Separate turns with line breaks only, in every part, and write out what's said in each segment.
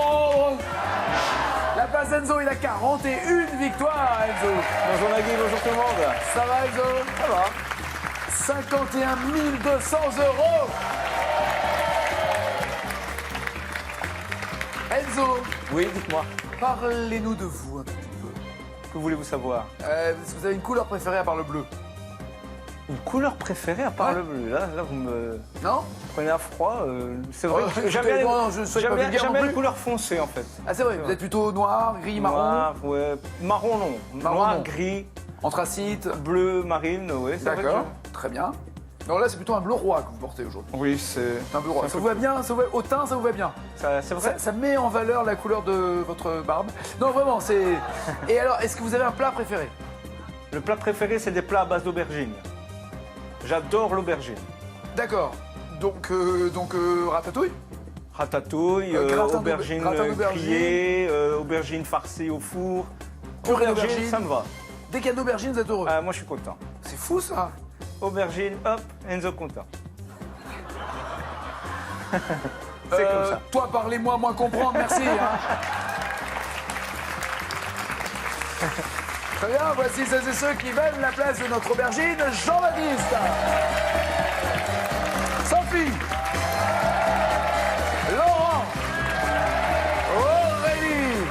comprendre. La place d'Enzo, il a 41 victoires, Enzo.
Bonjour Nagui, bonjour tout le monde.
Ça va, Enzo?
Ça va.
51 200 euros. Enzo,
Oui, dites-moi.
parlez-nous de vous un petit peu.
Que voulez-vous savoir?
Est-ce que vous avez une couleur préférée à part le bleu?
Une couleur préférée à part
Ouais.
le bleu? Là, vous me
Non?
prenez à froid. C'est vrai que j'aime
écoutez,
bien,
non, je ne souhaite pas vulgaire
j'aime
non
bien
plus.
les couleurs foncées en fait.
Ah, c'est vrai, vous êtes plutôt noir, gris, marron,
Noir, ouais. Marron non.
Marron,
Noir,
non.
gris,
anthracite.
bleu, marine, ouais. c'est vrai que
D'accord, très bien. Alors là, c'est plutôt un bleu roi que vous portez aujourd'hui.
Oui, c'est.
C'est un bleu roi.
c'est
Ça
un
vous
peu
va bien, ça vous va, au teint, ça vous va bien.
C'est vrai.
Ça met en valeur la couleur de votre barbe. Non, vraiment, c'est... Et alors, est-ce que vous avez un plat préféré?
Le plat préféré, c'est des plats à base d'aubergine. J'adore l'aubergine.
D'accord. Donc, ratatouille?
Ratatouille,
Gratin
aubergine
d'aubergine.
grillée, aubergine farcie au four.
Purée
Aubergine,
d'aubergine.
ça me va.
Dès qu'il y a de l'aubergine, vous êtes heureux.
Ah, moi, je suis content.
C'est fou, ça.
Aubergine, hop, Enzo content. C'est comme ça.
Toi, parlez-moi, moi comprendre, merci. Hein. Très bien, voici celles et ceux qui veulent la place de notre aubergine, Jean-Baptiste. Sophie. Laurent. Aurélie.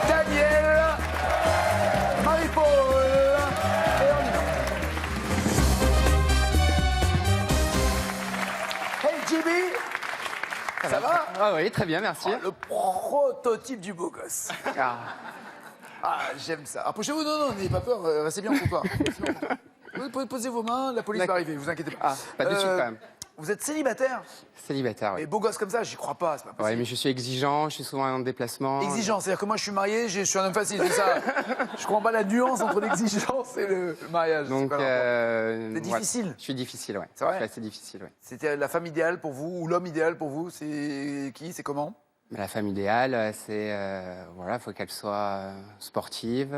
Daniel. Marie-Paul. Et on y va. Hey, Jimmy. Ça va?
Ah oui, très bien, merci.
Le prototype du beau gosse. Ah, j'aime ça. Approchez-vous, non, n'ayez pas peur, restez bien au comptoir. Posez vos mains, la police va arriver, vous inquiétez pas.
Ah, pas de suite quand même.
Vous êtes célibataire?
Célibataire, oui.
Mais beau gosse comme ça, j'y crois pas, c'est pas
Ouais,
possible.
mais je suis exigeant, je suis souvent en déplacement.
Exigeant, c'est-à-dire que moi je suis marié, je suis un homme facile, c'est ça. Je comprends pas la nuance entre l'exigence et le mariage.
Donc,
c'est
c'est
C'est difficile.
Je suis difficile, ouais.
C'est vrai
Je suis assez difficile, ouais.
C'était la femme idéale pour vous, ou l'homme idéal pour vous, c'est qui, c'est comment?
Mais la femme idéale, c'est voilà, faut qu'elle soit sportive.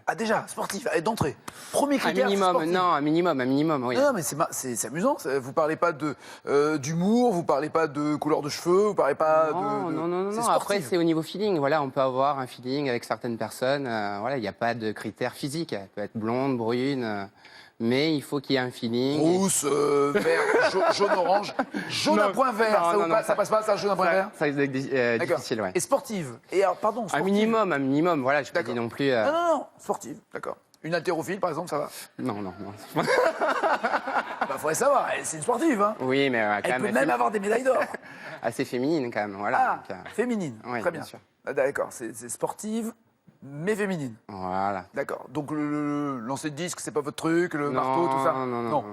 Ah déjà, sportif, allez, d'entrée. Premier
Un
critère, c'est
minimum,
sportif.
non, un minimum, oui.
Non, mais c'est amusant. Vous parlez pas d'humour, vous parlez pas de couleur de cheveux, vous parlez pas
Non,
de.
non.
C'est
Après,
sportif.
c'est au niveau feeling. Voilà, on peut avoir un feeling avec certaines personnes. Voilà, il n'y a pas de critères physiques. Elle peut être blonde, brune, mais il faut qu'il y ait un feeling.
Rousse, vert, jaune, orange. Jaune à point vert,
Non,
ça,
non,
vous
non,
ça passe pas, ça, jaune à point vert?
Ça risque d'être
D'accord.
difficile, ouais.
Et sportive. Et alors, pardon,
Un
sportive.
minimum. Voilà, je peux
D'accord.
dire non plus.
Non, sportive, d'accord. Une haltérophile, par exemple, ça va?
Non.
Bah, faudrait savoir, c'est une sportive, hein.
Oui, mais quand
Elle peut
même
même avoir des médailles d'or.
assez féminine, quand même. Voilà.
Ah,
Donc,
féminine,
oui,
très
bien
bien.
sûr.
Ah, d'accord, c'est sportive, mais féminine.
voilà.
D'accord. Donc le lancer de disque, c'est pas votre truc, le marteau, tout ça?
Non.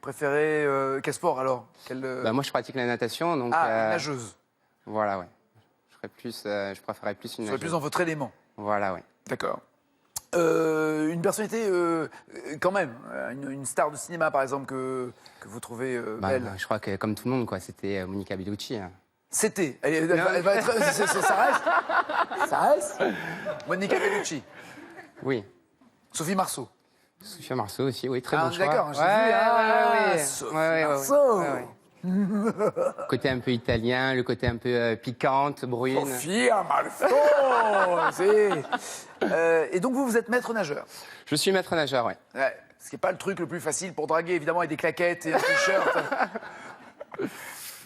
Préférez quel sport alors?
Bah, moi, je pratique la natation, donc.
Nageuse.
Voilà, ouais. Je préférerais plus une
Vous serez
nageuse.
plus dans votre élément.
Voilà, ouais.
D'accord. Une personnalité, quand même, une star de cinéma par exemple que vous trouvez
Bah,
belle.
je crois que comme tout le monde, quoi, c'était Monica Bellucci. Hein.
C'était. Elle va être. Ça reste. Ça reste. Monica Bellucci.
Oui.
Sophie Marceau.
Sophia Marceau aussi, oui, très
Ah,
bon choix.
d'accord, j'ai
Ouais,
vu. Ah,
ouais.
Sophie
Ouais.
Marceau.
Le côté un peu italien, le côté un peu piquante, brune.
Sophie Marceau. Et donc vous êtes maître nageur.
Je suis maître nageur, ouais.
Ouais, ce qui n'est pas le truc le plus facile pour draguer, évidemment, avec des claquettes et un t-shirt.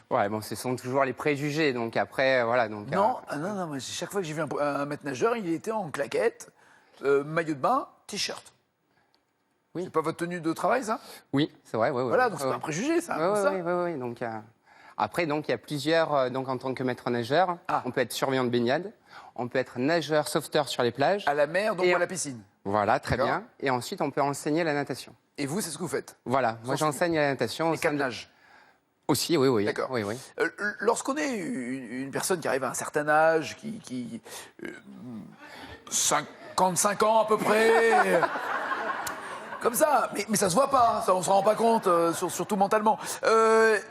Ouais, bon, ce sont toujours les préjugés, donc après, voilà. Donc,
Non, moi, chaque fois que j'ai vu un maître nageur, il était en claquettes, maillot de bain, t-shirt.
Oui.
C'est pas votre tenue de travail, ça?
Oui, c'est vrai, ouais.
Voilà, donc c'est
ouais.
pas un préjugé, ça.
Ouais,
comme ça.
ouais. Donc, après, donc, il y a plusieurs. Donc, en tant que maître nageur, on peut être surveillant de baignade, on peut être nageur sauveteur sur les plages.
À la mer, donc
Et
à la piscine.
Voilà, très
D'accord.
bien. Et ensuite, on peut enseigner la natation.
Et vous, c'est ce que vous faites?
Voilà, moi, j'enseigne la natation. au
Les
sein
quatre
de-
nages.
Aussi, oui.
D'accord.
Oui.
Lorsqu'on est une personne qui arrive à un certain âge, qui 55 ans à peu près, comme ça, mais ça se voit pas, ça on se rend pas compte, surtout mentalement.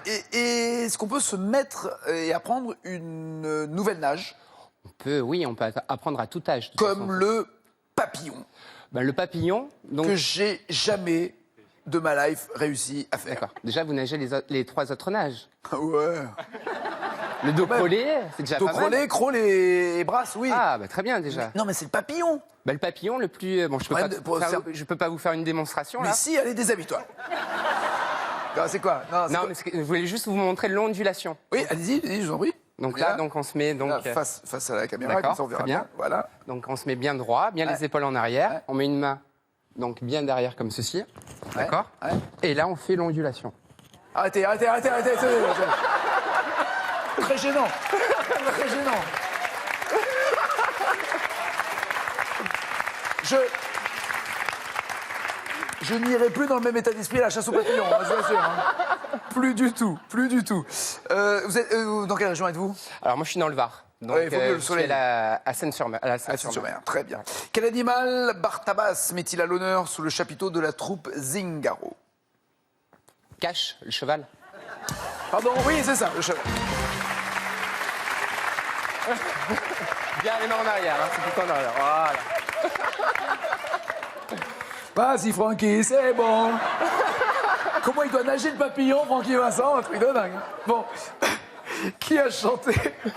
Et est-ce qu'on peut se mettre et apprendre une nouvelle nage,
On peut apprendre à tout âge. de toute
comme
façon.
le papillon,
Ben, le papillon, donc.
que j'ai jamais de ma life réussi à faire?
D'accord. Déjà, vous nagez les 3 autres nages.
Ah ouais.
Le dos crawlé, c'est déjà
dos
pas mal.
crawlé, crawl et brasse, oui.
Ah, bah, très bien déjà.
Non, mais c'est le papillon.
Bah, le papillon le plus... Bon, je peux,
Ouais,
je peux pas vous faire une démonstration,
Mais
là.
si, allez, déshabille-toi. Non, c'est quoi? C'est
Non,
quoi
mais je voulais juste vous montrer l'ondulation.
Oui, allez-y, je vous en prie.
Donc là, donc on se met... Donc,
Là, face à la caméra,
d'accord,
comme ça on verra
très bien.
bien. Voilà.
donc on se met bien droit, bien les épaules en arrière.
Ouais.
On met une main donc bien derrière comme ceci. D'accord.
Ouais.
Et là, on fait l'ondulation.
Arrêtez. Très gênant. Très gênant. Je n'irai plus dans le même état d'esprit à la chasse aux papillons, hein, je vous assure. Hein. Plus du tout. Vous êtes, dans quelle région êtes-vous?
Alors moi, je suis dans le Var. Donc
Ouais, il faut mieux le
je suis
soleil.
à Seine-sur-Mer.
Ah, c'est sur mer, très bien. Quel animal Bartabas met-il à l'honneur sous le chapiteau de la troupe Zingaro?
Cache, le cheval.
Pardon, oui, c'est ça, le cheval.
Bien les mains en arrière, hein, c'est tout en arrière. Voilà.
Vas-y, Francky, c'est bon. Comment il doit nager le papillon, Francky Vincent? Un truc de dingue. Hein. Bon, qui a chanté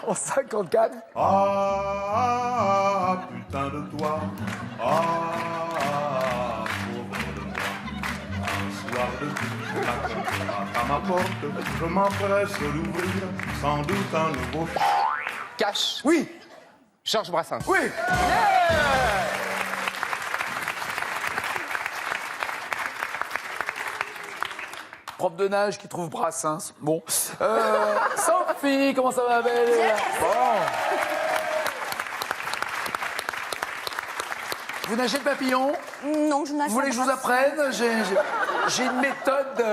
en 54?
Ah, putain de toi. Ah, pauvre de moi. Un soir de pluie, la tempête à ma porte. Je m'empresse d'ouvrir, sans doute un nouveau.
Cache,
Oui,
Georges Brassens.
oui. Prof de nage qui trouve Brassens. Bon. Sophie, comment ça va, belle? Bon. Vous nagez le papillon?
Non, je nage
Vous voulez que je vous apprenne? J'ai une méthode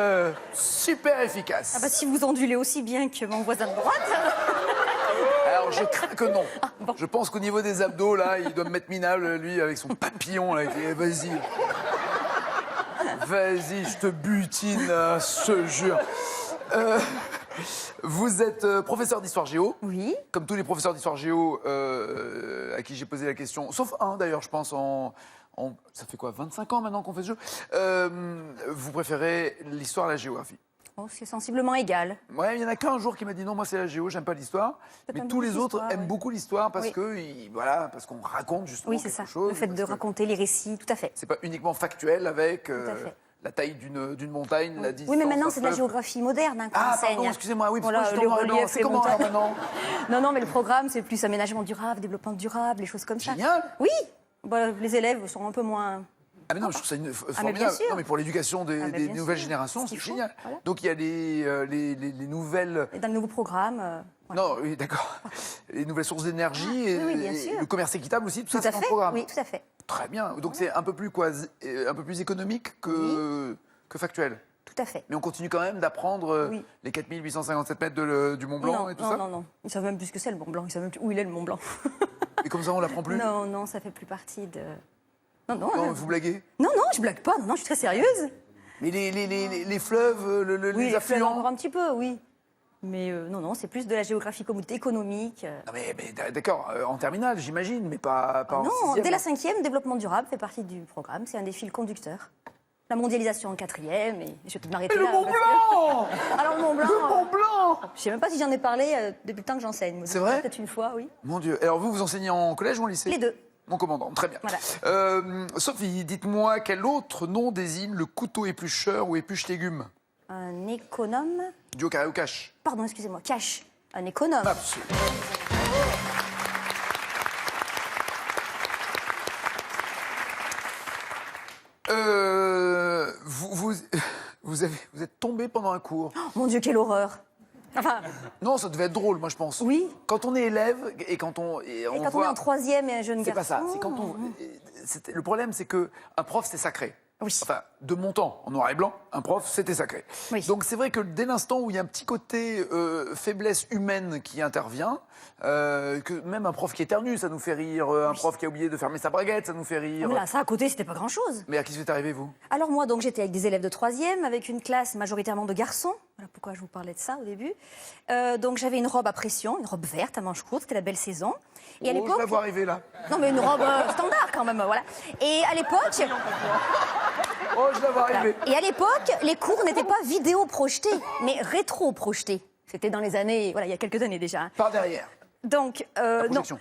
super efficace.
Ah bah si vous ondulez aussi bien que mon voisin de droite.
Alors, je crains que non.
bon.
Je pense qu'au niveau des abdos, là, il doit me mettre minable, lui, avec son papillon. Là, vas-y. Vas-y, je te butine, je te jure. Vous êtes professeur d'histoire géo.
Oui.
Comme tous les professeurs d'histoire géo à qui j'ai posé la question, sauf un d'ailleurs, je pense, ça fait quoi, 25 ans maintenant qu'on fait ce jeu. Vous préférez l'histoire à la géographie?
Oh, c'est sensiblement égal.
Ouais, il y en a qu'un jour qui m'a dit non, moi c'est la géo, j'aime pas l'histoire. Mais
t'aimes
tous les
beaucoup
autres
l'histoire,
aiment
ouais.
beaucoup l'histoire parce
Oui.
que, voilà, parce qu'on raconte justement
Oui, c'est
quelque
ça.
chose.
Le fait
parce
de
que
raconter les récits, tout à fait.
c'est pas uniquement factuel avec
à fait.
la taille d'une montagne, la distance.
Oui, mais maintenant,
d'un
c'est de la
fleuve.
géographie moderne qu'on
Ah,
enseigne.
pardon, excusez-moi, oui, parce
Voilà,
que moi,
le
je suis en noir et blanc.
relief,
C'est
les
comment alors
montagnes.
maintenant?
Non, mais le programme, c'est plus aménagement durable, développement durable, les choses comme ça.
Génial.
Oui. Bah, les élèves sont un peu moins...
Ah mais non, je trouve ça
mais bien
formidable.
sûr.
Non mais pour l'éducation des,
Ah, mais
des
bien
nouvelles
sûr.
générations,
C'est
c'est
ce qu'il faut,
génial.
voilà.
Donc il y a les nouvelles...
Et dans le nouveau programme... voilà.
Non, oui, d'accord. Les nouvelles sources d'énergie et,
oui, bien
et
sûr.
le commerce équitable aussi, tout
Tout
ça
à
c'est dans
fait.
le programme.
Oui, tout à fait.
Très bien. Donc c'est un peu plus un peu plus économique que factuel.
Tout à fait.
Mais on continue quand même d'apprendre
Oui.
les 4857 mètres du Mont Blanc
non,
et tout
non,
ça.
non. Ils savent même plus ce que c'est le Mont Blanc. Ils savent même plus où il est le Mont Blanc.
Et comme ça on l'apprend plus.
Non, non, ça fait plus partie de... Non, non,
Non,
hein.
vous blaguez.
Non, non, je blague pas. Non, non, je suis très sérieuse.
Mais les fleuves,
Oui,
les
les fleuves
affluents.
encore un petit peu, oui. Mais non, non, c'est plus de la géographie économique.
Non mais d'accord, en terminale j'imagine, mais pas en
Non,
sixième.
dès la 5e, développement durable fait partie du programme. C'est un des fils conducteurs. La mondialisation en 4e, et je vais peut-être m'arrêter
Et le
là.
Mont
parce que-
Blanc.
Alors le Mont Blanc,
Le Mont Blanc.
je sais même pas si j'en ai parlé depuis le temps que j'enseigne.
C'est vrai
Peut-être une fois, oui.
Mon Dieu. Alors vous enseignez en collège ou en lycée?
Les deux.
Mon commandant, très bien.
Voilà.
Sophie, dites-moi quel autre nom désigne le couteau éplucheur ou épluche-légumes?
Un économe.
Du au carré au cache.
Pardon, excusez-moi, cash. Un économe.
Absolument. Vous êtes tombé pendant un cours.
Mon Dieu, quelle horreur. Enfin,
Non, ça devait être drôle, moi je pense.
oui.
Quand on est élève et quand on
Et
on
quand on
voit-
est en 3e et un jeune
C'est
garçon.
pas ça. C'est quand on. Le problème, c'est que un prof, c'est sacré.
Oui.
Enfin, de mon temps, en noir et blanc, un prof, c'était sacré.
Oui.
Donc c'est vrai que dès l'instant où il y a un petit côté faiblesse humaine qui intervient, que même un prof qui éternue, ça nous fait rire. Un prof qui a oublié de fermer sa braguette, ça nous fait rire.
Mais là, ça à côté, c'était pas grand-chose.
Mais à qui c'est arrivé, vous?
Alors moi, donc j'étais avec des élèves de 3e, avec une classe majoritairement de garçons. Voilà pourquoi je vous parlais de ça au début. Donc j'avais une robe à pression, une robe verte à manches courtes, c'était la belle saison. Et à
Oh, je
l'époque,
la vois arriver là.
non mais une robe standard quand même, voilà. Et à l'époque,
Oh, je la vois
voilà.
arriver.
Et à l'époque, les cours n'étaient pas vidéo projetés, mais rétro projetés. C'était dans les années, voilà, il y a quelques années déjà.
Par derrière.
Donc, non.
projection.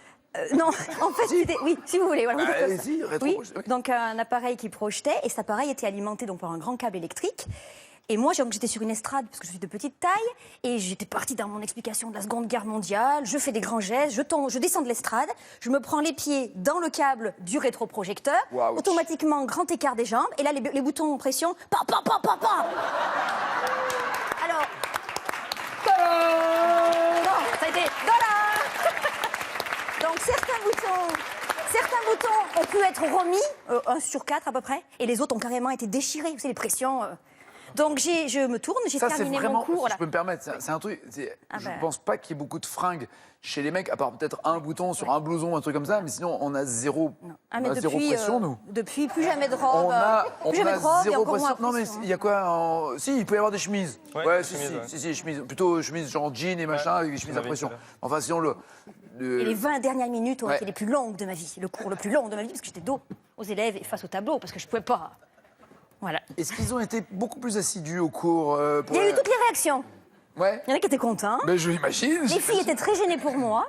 Non, en fait, c'était... Oui, si vous voulez. Voilà, vous dites comme ça.
Si, rétro.
Oui,
Oui.
donc un appareil qui projetait, et cet appareil était alimenté donc, par un grand câble électrique. Et moi, j'étais sur une estrade, parce que je suis de petite taille, et j'étais partie dans mon explication de la Seconde Guerre mondiale, je fais des grands gestes, je descends de l'estrade, je me prends les pieds dans le câble du rétroprojecteur,
Waouh.
automatiquement, grand écart des jambes, et là, les boutons en pression, pa, pa, pa, pa, pa. Alors... Non, ça a été... Donc certains boutons ont pu être remis, 1 sur 4 à peu près, et les autres ont carrément été déchirés, vous savez, les pressions. Donc je me tourne, j'ai
Ça, c'est
terminé
vraiment,
mon cours.
si
Voilà.
je peux me permettre, c'est un truc.
Ah
Je
ben.
pense pas qu'il y ait beaucoup de fringues chez les mecs, à part peut-être un bouton sur un blouson, un truc comme ça, mais sinon, on a zéro,
Ah,
on
mais
a zéro pression, nous.
depuis, plus jamais de robe.
On
plus jamais
a
de robe, et
zéro
encore moins
pression. Non, mais
pression.
il y a quoi Si, il peut y avoir des chemises.
Ouais,
si,
chemises, ouais.
si, chemises. Plutôt chemises genre jean et machin, avec des chemises à
l'avais
pression.
tout à l'heure.
Enfin, sinon,
Et les 20 dernières minutes ont
Ouais.
été les plus longues de ma vie. Le cours le plus long de ma vie, parce que j'étais dos aux élèves et face au tableau, parce que je pouvais pas. Voilà.
Est-ce qu'ils ont été beaucoup plus assidus au cours pour
Il y a eu toutes les réactions.
Ouais.
Il y en a qui étaient contents.
Ben, je l'imagine.
Les filles étaient très gênées pour moi.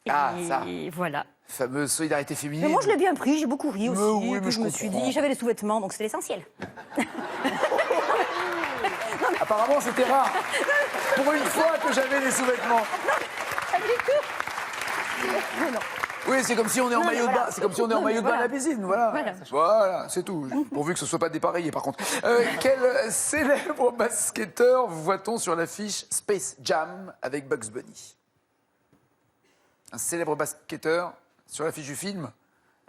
Ah,
et
ça.
voilà.
Fameuse solidarité féminine.
Mais moi, je l'ai bien pris, j'ai beaucoup ri aussi.
oui, mais
puis
je
je me suis
comprends.
dit, j'avais les sous-vêtements, donc c'était l'essentiel.
Apparemment, c'était rare. Pour une fois que j'avais des sous-vêtements.
Mais non.
Oui, c'est comme si on est en
Non, mais
maillot de
voilà.
bain. C'est comme si on est en
Non, mais
maillot de bain à la
voilà.
piscine. Voilà.
Voilà.
Voilà, c'est tout. Pourvu que ce soit pas dépareillé, par contre. Quel célèbre basketteur voit-on sur l'affiche Space Jam avec Bugs Bunny? Un célèbre basketteur sur l'affiche du film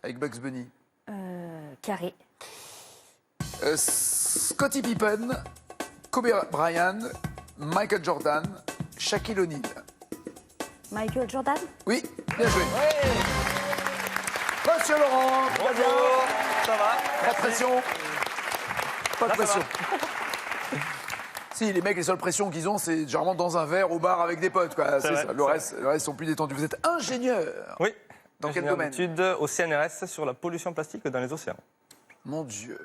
avec Bugs Bunny.
Carré.
Scottie Pippen, Kobe Bryant, Michael Jordan, Shaquille O'Neal.
Michael Jordan.
Oui, bien joué. Monsieur Laurent, très bien.
Ça va?
Pas de pression. Pas de
Là, ça
pression. Si, les mecs, les seules pressions qu'ils ont, c'est généralement dans un verre au bar avec des potes. Quoi. C'est
vrai,
ça. Le reste sont plus détendus. Vous êtes ingénieur.
Oui.
Dans quel
Ingénieur
domaine?
d'études au CNRS sur la pollution plastique dans les océans.
Mon Dieu.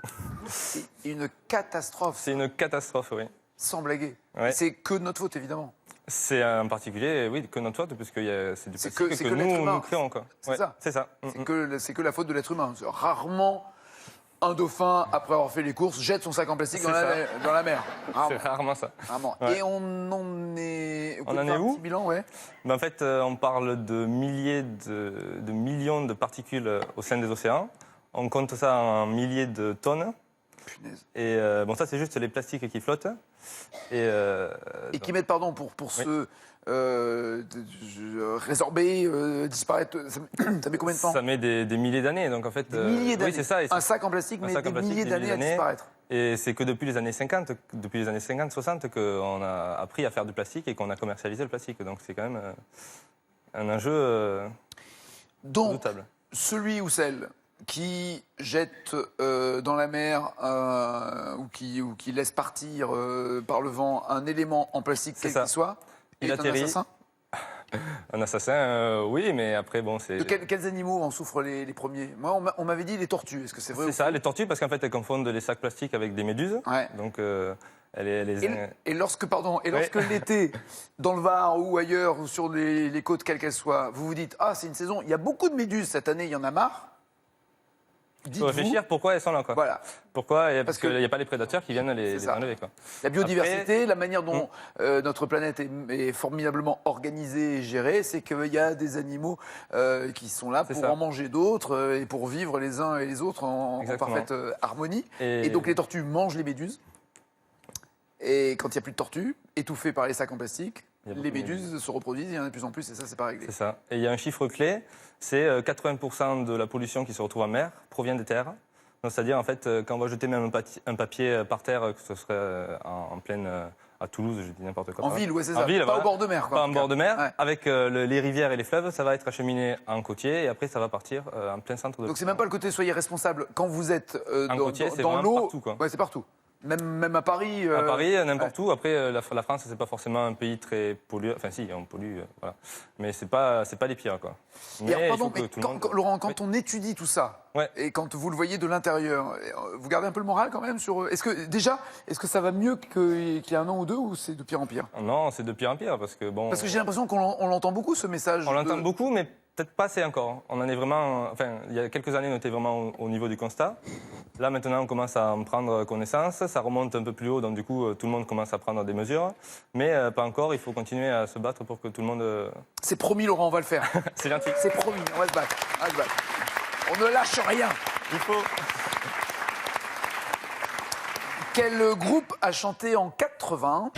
C'est une catastrophe.
C'est une catastrophe, oui.
Sans blaguer.
Ouais.
Et c'est que de notre faute, évidemment.
C'est en particulier, oui, que notre faute, puisque c'est du
C'est
plastique
que
que
l'être
nous
humain.
créons. Quoi.
C'est
Ouais,
ça.
C'est ça.
C'est que la faute de l'être humain. C'est rarement un dauphin, après avoir fait les courses, jette son sac en plastique dans la mer.
C'est
Rarement.
rarement ça.
Rarement.
Ouais.
Et on en est...
On en est où?
Un petit bilan, ouais.
Ben, en fait, on parle de milliers de millions de particules au sein des océans. On compte ça en milliers de tonnes.
Punaise.
Et bon, ça, c'est juste les plastiques qui flottent. Et
qui mettent, pardon, pour se résorber, disparaître. Ça met combien de temps?
ça met des milliers d'années. Donc, en fait,
Des milliers d'années.
Oui, c'est ça. Et
Un sac en plastique
un
met
sac
des
en plastique,
milliers d'années à disparaître.
Et c'est que depuis les années 50, 60, qu'on a appris à faire du plastique et qu'on a commercialisé le plastique. Donc, c'est quand même un enjeu
Donc,
redoutable.
celui ou celle qui jette dans la mer ou qui laisse partir par le vent un élément en plastique,
C'est
quel
ça.
qu'il soit,
Il
est un
atterrit.
assassin.
Un assassin, oui, mais après, bon, c'est...
De quels animaux en souffrent les premiers? Moi, on m'avait dit les tortues. Est-ce que c'est vrai?
C'est ça, les tortues, parce qu'en fait, elles confondent les sacs plastiques avec des méduses.
Ouais.
Donc,
Et lorsque l'été, dans le Var ou ailleurs, ou sur les côtes, quelles qu'elles soient, vous vous dites, ah, c'est une saison, il y a beaucoup de méduses cette année, il y en a marre.
il faut réfléchir pourquoi elles sont là, quoi.
Voilà.
Pourquoi? Parce
Parce
qu'il
que-
n'y a pas les prédateurs qui viennent les
ça.
enlever, quoi.
La biodiversité,
Après-
la manière dont notre planète est formidablement organisée et gérée, c'est qu'il y a des animaux qui sont là
C'est
pour
ça.
en manger d'autres et pour vivre les uns et les autres en
Exactement.
parfaite harmonie.
Et-
Et donc les tortues mangent les méduses. Et quand il n'y a plus de tortues, étouffées par les sacs en plastique,
Il y a beaucoup
les
de
méduses se reproduisent, il y en a de plus en plus, et ça, c'est pas réglé.
C'est ça. Et il y a un chiffre clé, c'est 80% de la pollution qui se retrouve en mer provient des terres. Donc, c'est-à-dire, en fait, quand on va jeter même un papier par terre, que ce serait en pleine... à Toulouse, je dis n'importe quoi.
En ville, ouais, c'est
En
ça.
ville,
Pas
voilà.
au bord de mer, quoi.
Pas
en
en
tout
bord
cas.
de mer.
Ouais.
Avec les rivières et les fleuves, ça va être acheminé en côtier et après, ça va partir en plein centre de...
Donc c'est même pas le côté soyez responsable quand vous êtes
Un côtier, c'est
dans
vraiment
l'eau.
partout, quoi.
Ouais, c'est partout. Même à Paris
À Paris, n'importe où. Après, la France, c'est pas forcément un pays très pollué. Enfin, si, on pollue, voilà. Mais c'est pas les pires, quoi.
Et alors,
il
pardon,
faut que
mais
tout le monde...
Laurent, quand on étudie tout ça,
Ouais.
et quand vous le voyez de l'intérieur, vous gardez un peu le moral quand même sur... Est-ce que ça va mieux qu'il y a un an ou deux, ou c'est de pire en pire?
Non, c'est de pire en pire, parce que bon...
Parce que j'ai l'impression qu'on l'entend beaucoup, ce message.
On l'entend
de-
beaucoup, mais peut-être pas assez encore. On en est vraiment... Enfin, il y a quelques années, on était vraiment au niveau du constat. Là, maintenant, on commence à en prendre connaissance. Ça remonte un peu plus haut, donc du coup, tout le monde commence à prendre des mesures. Mais pas encore, il faut continuer à se battre pour que tout le monde...
C'est promis, Laurent, on va le faire.
C'est gentil.
C'est promis, on va se battre. On va se battre. On ne lâche rien.
Il faut...
Quel groupe a chanté en 80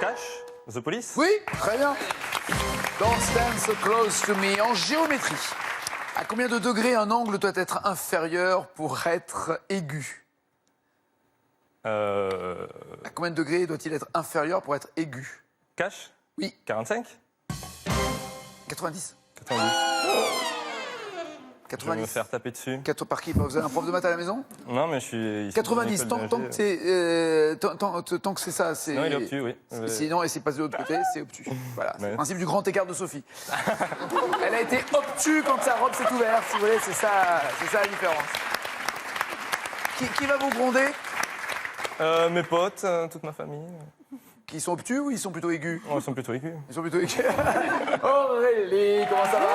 Cash, The Police.
Oui, très bien. Don't stand so close to me. En géométrie, à combien de degrés un angle doit être inférieur pour être aigu? À combien de degrés doit-il être inférieur pour être aigu?
Cash.
Oui.
45.
90.
90. Je vais me
90.
faire taper dessus.
Par qui? Vous avez un prof de maths à la maison?
Non, mais je suis... ici
90,
dans l'école
tant
d'ingé.
que c'est tant que c'est ça, c'est...
Non, il est obtus, oui.
Sinon, et c'est passé de l'autre côté, c'est obtus. Voilà, c'est
Ouais.
le principe du grand écart de Sophie. Elle a été obtus quand sa robe s'est ouverte, si vous voulez, c'est ça la différence. Qui va vous gronder?
Mes potes, toute ma famille.
Qui sont obtus ou ils sont plutôt aigus?
Oh, ils sont plutôt aigus.
Ils sont plutôt aigus. Aurélie, comment ça va?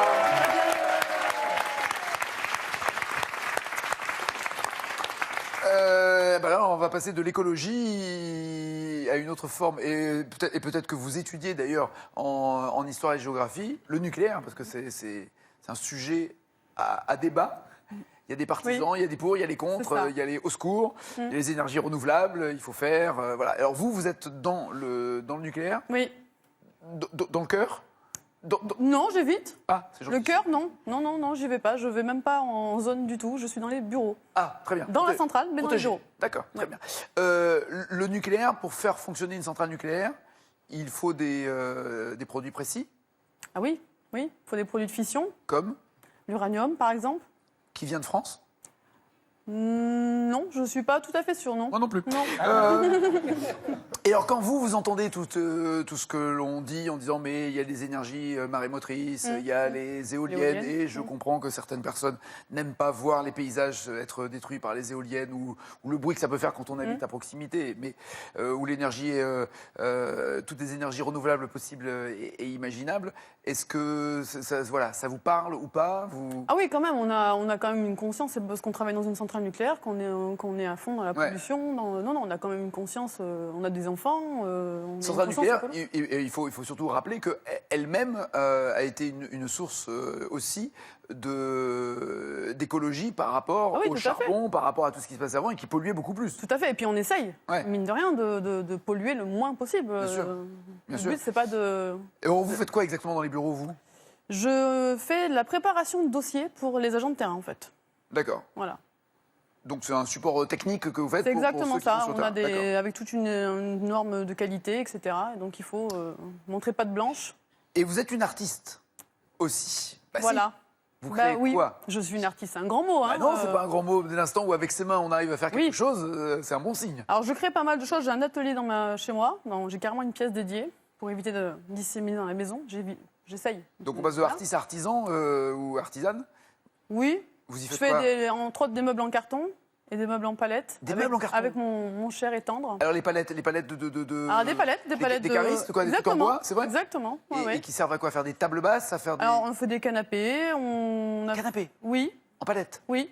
Là, on va passer de l'écologie à une autre forme, et peut-être que vous étudiez d'ailleurs en histoire et géographie le nucléaire, parce que c'est un sujet à débat. Il y a des partisans, il y a des pour, il y a les contre, il y a les au secours, il y a les énergies renouvelables, il faut faire. Voilà. Alors vous êtes dans le nucléaire,
Oui.
dans le cœur.
Non, j'évite.
Ah, c'est gentil.
Le cœur, non. Non, j'y vais pas. Je vais même pas en zone du tout. Je suis dans les bureaux.
Ah, très bien.
Dans la centrale, mais dans les
Protégé.
bureaux.
D'accord, très
Ouais.
bien. Le nucléaire, pour faire fonctionner une centrale nucléaire, il faut des produits précis,
Ah oui, il faut des produits de fission.
comme
L'uranium, par exemple.
qui vient de France.
Non, je suis pas tout à fait sûre, non.
Moi non plus.
Non.
Et alors, quand vous entendez tout ce que l'on dit en disant mais il y a des énergies marémotrices, il y a les éoliennes, et je comprends que certaines personnes n'aiment pas voir les paysages être détruits par les éoliennes ou le bruit que ça peut faire quand on habite à proximité, mais où l'énergie, toutes les énergies renouvelables possibles et imaginables, est-ce que ça vous parle ou pas
Ah oui, quand même, on a quand même une conscience, c'est parce qu'on travaille dans une centrale nucléaire qu'on est à fond dans la pollution. Non, on a quand même une conscience, on a des enfants. On a
Centrale
une
nucléaire,
conscience
il faut surtout rappeler qu'elle-même a été une source aussi d'écologie par rapport
Ah oui,
au
tout à fait.
charbon, par rapport à tout ce qui se passait avant et qui polluait beaucoup plus.
Tout à fait, et puis on essaye,
Ouais.
mine de rien, de polluer le moins possible.
Bien sûr.
Le
Bien sûr.
but, c'est pas de...
Et vous faites quoi exactement dans les bureaux, vous?
Je fais de la préparation de dossiers pour les agents de terrain, en fait.
D'accord.
Voilà.
Donc c'est un support technique que vous faites
C'est
pour
exactement
ceux qui vont
ça.
sur
On
le
a
terrain. D'accord.
avec toute une norme de qualité, etc. Et donc il faut montrer patte blanche.
Et vous êtes une artiste aussi. Bah,
Voilà.
si. Vous créez
oui,
quoi?
je suis une artiste. C'est un grand mot.
Bah
Hein,
non, c'est pas un grand mot. Dès l'instant où avec ses mains on arrive à faire quelque
Oui.
chose, c'est un bon signe.
Alors je crée pas mal de choses. J'ai un atelier chez moi. J'ai carrément une pièce dédiée pour éviter de disséminer dans la maison. J'essaye.
Donc on passe de
Voilà.
artiste à artisan ou artisane.
Oui.
Vous y
Je
faites
fais
quoi?
entre autres des meubles en carton et des meubles en palette.
Des
avec,
meubles en carton.
Avec mon cher et tendre.
Alors les palettes de...
Alors des palettes
des caristes, quoi, des trucs en
Exactement.
bois, c'est vrai?
Exactement. Ouais,
Et
ouais.
qui servent à quoi? À faire des tables basses, à faire des
Alors on fait des canapés.
canapés
Oui.
en palette,
Oui.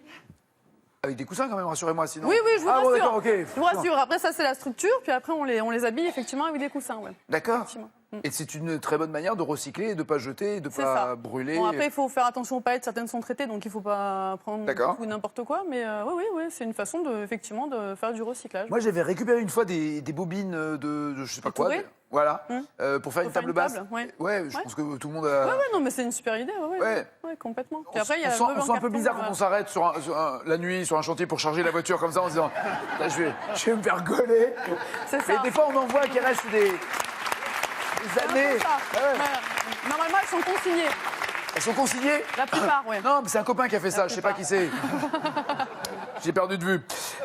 avec des coussins quand même, rassurez-moi sinon.
Oui, je vous
Ah bon,
rassure.
d'accord, ok.
Je vous rassure. Après, ça, c'est la structure. Puis après, on les habille effectivement avec des coussins. Ouais.
D'accord.
Effectivement.
Et c'est une très bonne manière de recycler, de ne pas jeter, de ne
C'est
pas
ça.
brûler.
Bon, après, il faut faire attention aux paillettes. Certaines sont traitées, donc il ne faut pas prendre
D'accord.
tout ou n'importe quoi. Mais oui, c'est une façon effectivement de faire du recyclage.
Moi, j'avais récupéré une fois des bobines de je sais pas quoi.
Touré.
Voilà. Pour faire une
faire
table
une
basse.
table, ouais.
Ouais, je
Ouais.
pense que tout le monde a.
Ouais, non, mais c'est une super idée.
Ouais.
Ouais, complètement.
On
Puis après, il y a
on
le
sent,
meuble
on
en
sent un peu
carton,
bizarre quand
voilà.
on s'arrête la nuit sur un chantier pour charger la voiture comme ça en se disant là, je vais me faire gauler.
C'est
Mais
ça.
des fois, on en voit qui restent des années.
C'est ça.
Ouais.
Ouais. Normalement, elles sont consignées.
Elles sont consignées.
La plupart, ouais.
Non, mais c'est un copain qui a fait ça, je sais pas qui c'est.
plupart.
J'ai perdu de vue.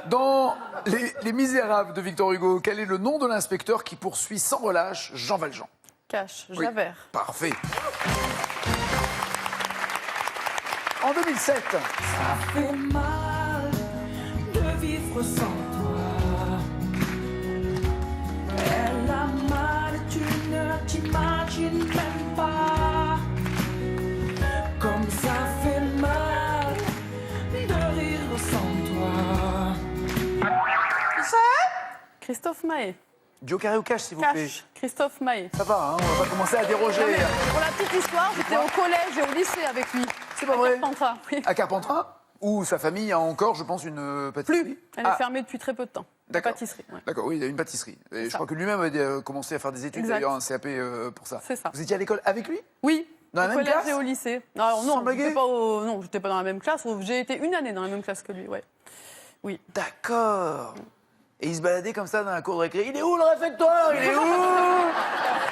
Dans les Misérables de Victor Hugo, quel est le nom de l'inspecteur qui poursuit sans relâche Jean Valjean?
Cache,
Oui.
Javert.
Parfait. En 2007,
fait mal de vivre sans toi. Elle a mal, tu ne t'imagines même pas. Comme ça fait mal de rire sans toi.
Christophe Maé.
Joe Carré ou Cash, s'il vous plaît.
Cache, Christophe Maé.
Ça va, hein, on va pas commencer à déroger.
Non, mais pour la petite histoire, j'étais au collège et au lycée avec lui.
C'est pas vrai.
Carpentras, oui.
À Carpentras, où sa famille a encore, je pense, une pâtisserie.
Plus. Elle est fermée depuis très peu de temps. La
D'accord.
pâtisserie. Ouais.
D'accord, oui, il a une pâtisserie. Et je
ça.
crois que lui-même a commencé à faire des études,
Exact.
d'ailleurs, un CAP pour ça.
C'est ça.
Vous étiez à l'école avec lui?
Oui.
Dans la
au
même
collège
classe
et au lycée. Alors
Sans
non,
blaguer
j'étais pas dans la même classe. J'ai été une année dans la même classe que lui, ouais. Oui.
D'accord. Et il se baladait comme ça dans la cour de récré. Il est où le réfectoire? Il est où?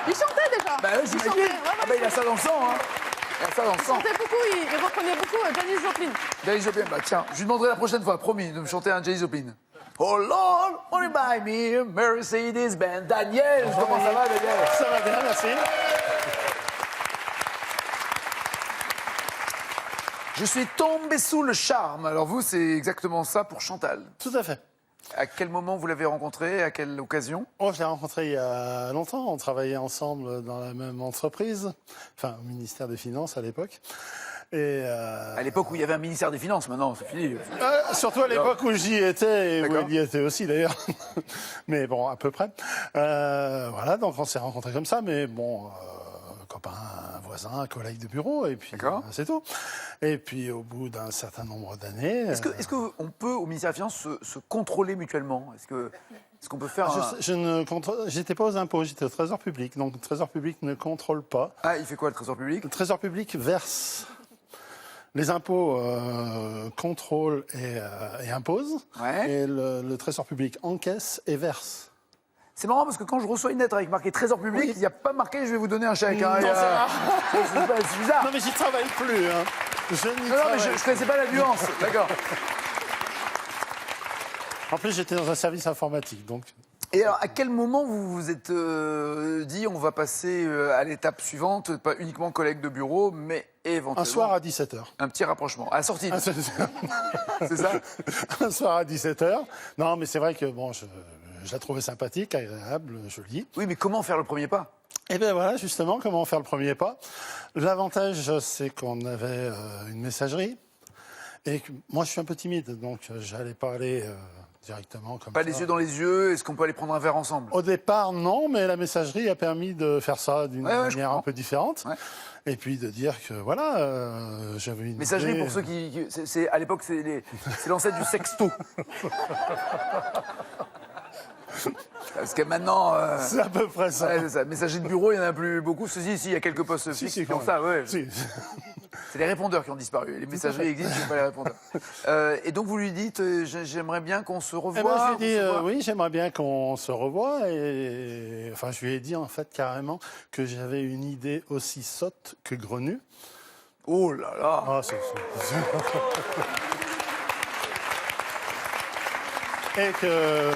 Il chantait déjà.
Bah oui,
Il
j'imagine.
chantait, ouais,
Ah bah, il a ça dans le sang, hein. Il a ça dans le
Il
sang.
chantait beaucoup, il reprenait beaucoup Janis Joplin.
Janis Joplin, bah tiens, je lui demanderai la prochaine fois, promis, de me chanter un Janis Joplin. Oh Lord, only buy me a Mercedes-Benz. Daniel, comment ça va, Daniel?
Ça va bien, merci.
Je suis tombé sous le charme. Alors vous, c'est exactement ça pour Chantal.
Tout à fait.
À quel moment vous l'avez rencontré? À quelle occasion?
Oh, je l'ai rencontré il y a longtemps. On travaillait ensemble dans la même entreprise, enfin au ministère des Finances à l'époque. Et
À l'époque où il y avait un ministère des Finances, maintenant, c'est fini.
surtout à l'époque où j'y étais et où
D'accord.
il y était aussi d'ailleurs. Mais bon, à peu près. Voilà, donc on s'est rencontrés comme ça, mais bon, copain, voisin, collègue de bureau, et puis
D'accord.
c'est tout. Et puis au bout d'un certain nombre d'années.
Est-ce qu'on peut, au ministère des Finances, se contrôler mutuellement? Est-ce qu'on peut faire
J'étais pas aux impôts, j'étais au Trésor public. Donc le Trésor public ne contrôle pas.
Ah, il fait quoi, le Trésor public?
Le Trésor public verse. Les impôts contrôlent et imposent.
Ouais.
Et le Trésor public encaisse et verse.
C'est marrant parce que quand je reçois une lettre avec marqué Trésor public, il n'y a pas marqué je vais vous donner un chèque. Hein,
Non,
c'est bizarre.
Non mais j'y travaille plus. Hein. Je n'y
Non, mais
travaille
je ne connaissais pas la nuance. D'accord.
En plus, j'étais dans un service informatique, donc.
Et alors, à quel moment vous vous êtes dit on va passer à l'étape suivante, pas uniquement collègue de bureau, mais éventuellement
Un soir à 17h.
un petit rapprochement à la sortie, c'est ça?
Un soir à 17h. Non, mais c'est vrai que bon, je la trouvais sympathique, agréable, jolie.
Oui, mais comment faire le premier pas?
Et bien voilà, justement, comment faire le premier pas. L'avantage, c'est qu'on avait une messagerie. Et que, moi, je suis un peu timide, donc j'allais pas aller directement comme
Pas
ça.
les yeux dans les yeux, est-ce qu'on peut aller prendre un verre ensemble?
Au départ, non, mais la messagerie a permis de faire ça d'une
Ouais, je
manière
comprends.
un peu différente.
Ouais.
Et puis de dire que, voilà, j'avais une
Messagerie,
idée.
pour ceux à l'époque, c'est l'ancêtre du sexto. Parce que maintenant...
C'est à peu près ça.
ouais, c'est ça. Messagerie de bureau, il n'y en a plus beaucoup. Ceci, ici, il y a quelques postes
Si,
fixes
si,
qui ont
quand
ça.
même.
Ouais.
Si.
C'est les répondeurs qui ont disparu. Les messageries existent, mais pas les répondeurs. Et donc, vous lui dites, j'aimerais bien qu'on se revoie.
Eh ben, je lui ai
qu'on
dit,
se voit.
oui, j'aimerais bien qu'on se revoie. Et enfin, je lui ai dit, en fait, carrément, que j'avais une idée aussi sotte que grenue.
Oh là là.
Ah, Et que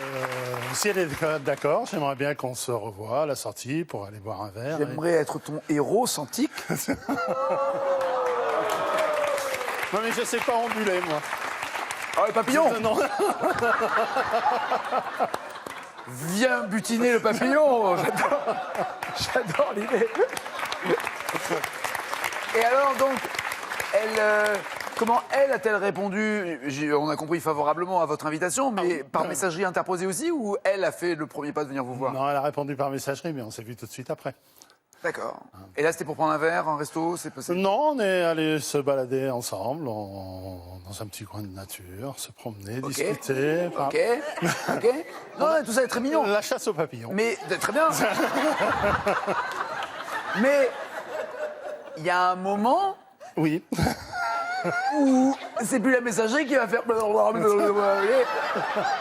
si elle est d'accord, j'aimerais bien qu'on se revoie à la sortie pour aller boire un verre.
J'aimerais être ton héros sans tic.
Non, mais je sais pas ambuler, moi.
Ah, le papillon.
Non.
Viens butiner le papillon. J'adore l'idée. Et alors, donc, comment elle a-t-elle répondu? On a compris favorablement à votre invitation, mais par messagerie interposée aussi, ou elle a fait le premier pas de venir vous voir?
Non, elle a répondu par messagerie, mais on s'est vu tout de suite après.
D'accord. Et là, c'était pour prendre un verre, un resto, c'est passé.
Non, on est allé se balader ensemble dans un petit coin de nature, se promener, discuter.
Ok. Ok. Non, tout ça est très mignon.
La chasse aux papillons.
Mais très bien. Mais il y a un moment
Oui.
où c'est plus la messagerie qui va faire.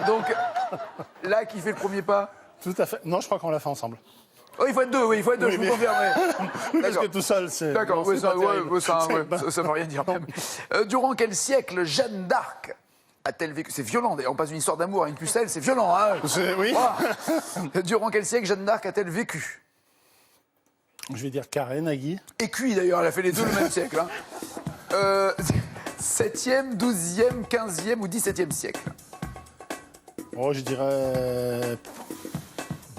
Donc là, qui fait le premier pas?
Tout à fait. Non, je crois qu'on l'a fait ensemble.
Oh, il faut être deux, oui, il faut être deux,
Oui,
je vous
mais-
confirme.
Parce
D'accord.
que tout seul, c'est.
D'accord,
bon,
oui,
c'est pas terrible.
ça veut rien dire même. Durant quel siècle Jeanne d'Arc a-t-elle vécu? C'est violent d'ailleurs, on passe d'une histoire d'amour à une pucelle, c'est violent, hein.
Oui.
Voilà. Durant quel siècle Jeanne d'Arc a-t-elle vécu?
Je vais dire carré, Nagui.
Et cuit d'ailleurs, elle a fait les deux le même siècle. Hein. 7e, 12e, 15e ou 17e siècle?
Oh, je dirais.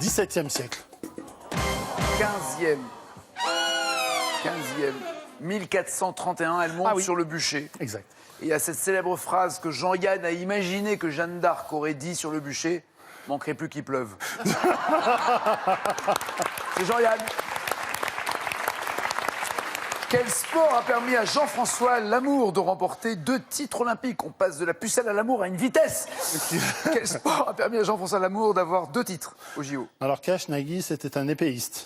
17e siècle.
15e. 15e. 1431, elle monte
Ah oui.
sur le bûcher.
Exact.
Et il y a cette célèbre phrase que Jean-Yann a imaginé que Jeanne d'Arc aurait dit sur le bûcher, manquerait plus qu'il pleuve. C'est Jean-Yann. Quel sport a permis à Jean-François Lamour de remporter 2 titres olympiques? On passe de la pucelle à l'amour à une vitesse. Quel sport a permis à Jean-François Lamour d'avoir 2 titres au JO?
Alors, Cash Nagui, c'était un épéiste.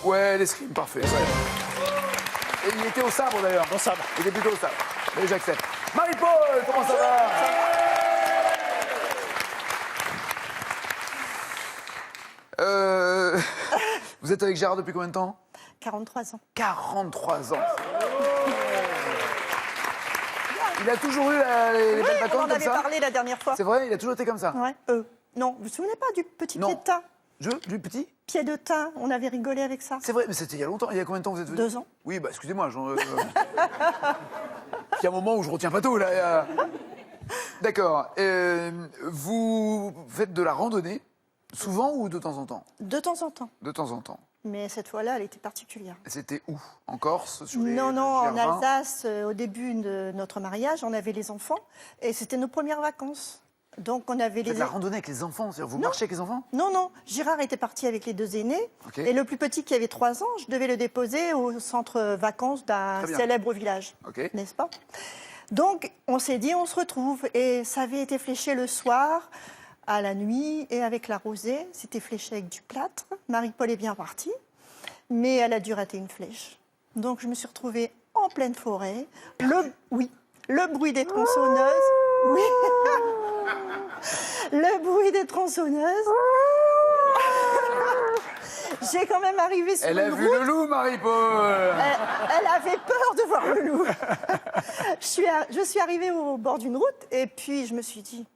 Ouais, l'escrime, parfait. Ouais. Et il était au sabre d'ailleurs.
Au sabre.
Il était plutôt au sabre. Mais j'accepte. Marie-Paul, comment ça va? Vous êtes avec Gérard depuis combien de temps?
43 ans.
43 ans. Il a toujours eu les belles
On
vacances
en
comme
avait
ça?
parlé la dernière fois.
C'est vrai, il a toujours été comme ça?
Ouais. Non, vous vous souvenez pas du petit
Non.
pied de thym?
Du petit?
Pied de thym, on avait rigolé avec ça.
C'est vrai, mais c'était il y a longtemps. Il y a combien de temps vous êtes venu?
2 ans.
Oui, bah excusez-moi. Il y a un moment où je retiens pas tout, là. D'accord. Vous faites de la randonnée, souvent ou de temps en temps?
De temps en temps.
De temps en temps.
Mais cette fois-là, elle était particulière.
C'était où? En Corse, sur les
Non, en
Gervais?
Alsace, au début de notre mariage, on avait les enfants. Et c'était nos premières vacances. Donc on avait
Vous faites de la randonnée avec les enfants, c'est-à-dire vous marchez avec les enfants?
Non, Girard était parti avec les 2 aînés.
Ok.
Et le plus petit qui avait 3 ans, je devais le déposer au centre vacances d'un
Très bien.
célèbre village.
Ok.
N'est-ce pas? Donc on s'est dit, on se retrouve. Et ça avait été fléché le soir, à la nuit, et avec la rosée. C'était fléché avec du plâtre. Marie-Paul est bien partie, mais elle a dû rater une flèche. Donc je me suis retrouvée en pleine forêt. Le bruit des tronçonneuses. Oui. Le bruit des tronçonneuses. J'ai quand même arrivé sur
Elle a
une
vu
route.
le loup, Marie-Paul.
Elle avait peur de voir le loup. Je suis arrivée au bord d'une route et puis je me suis dit,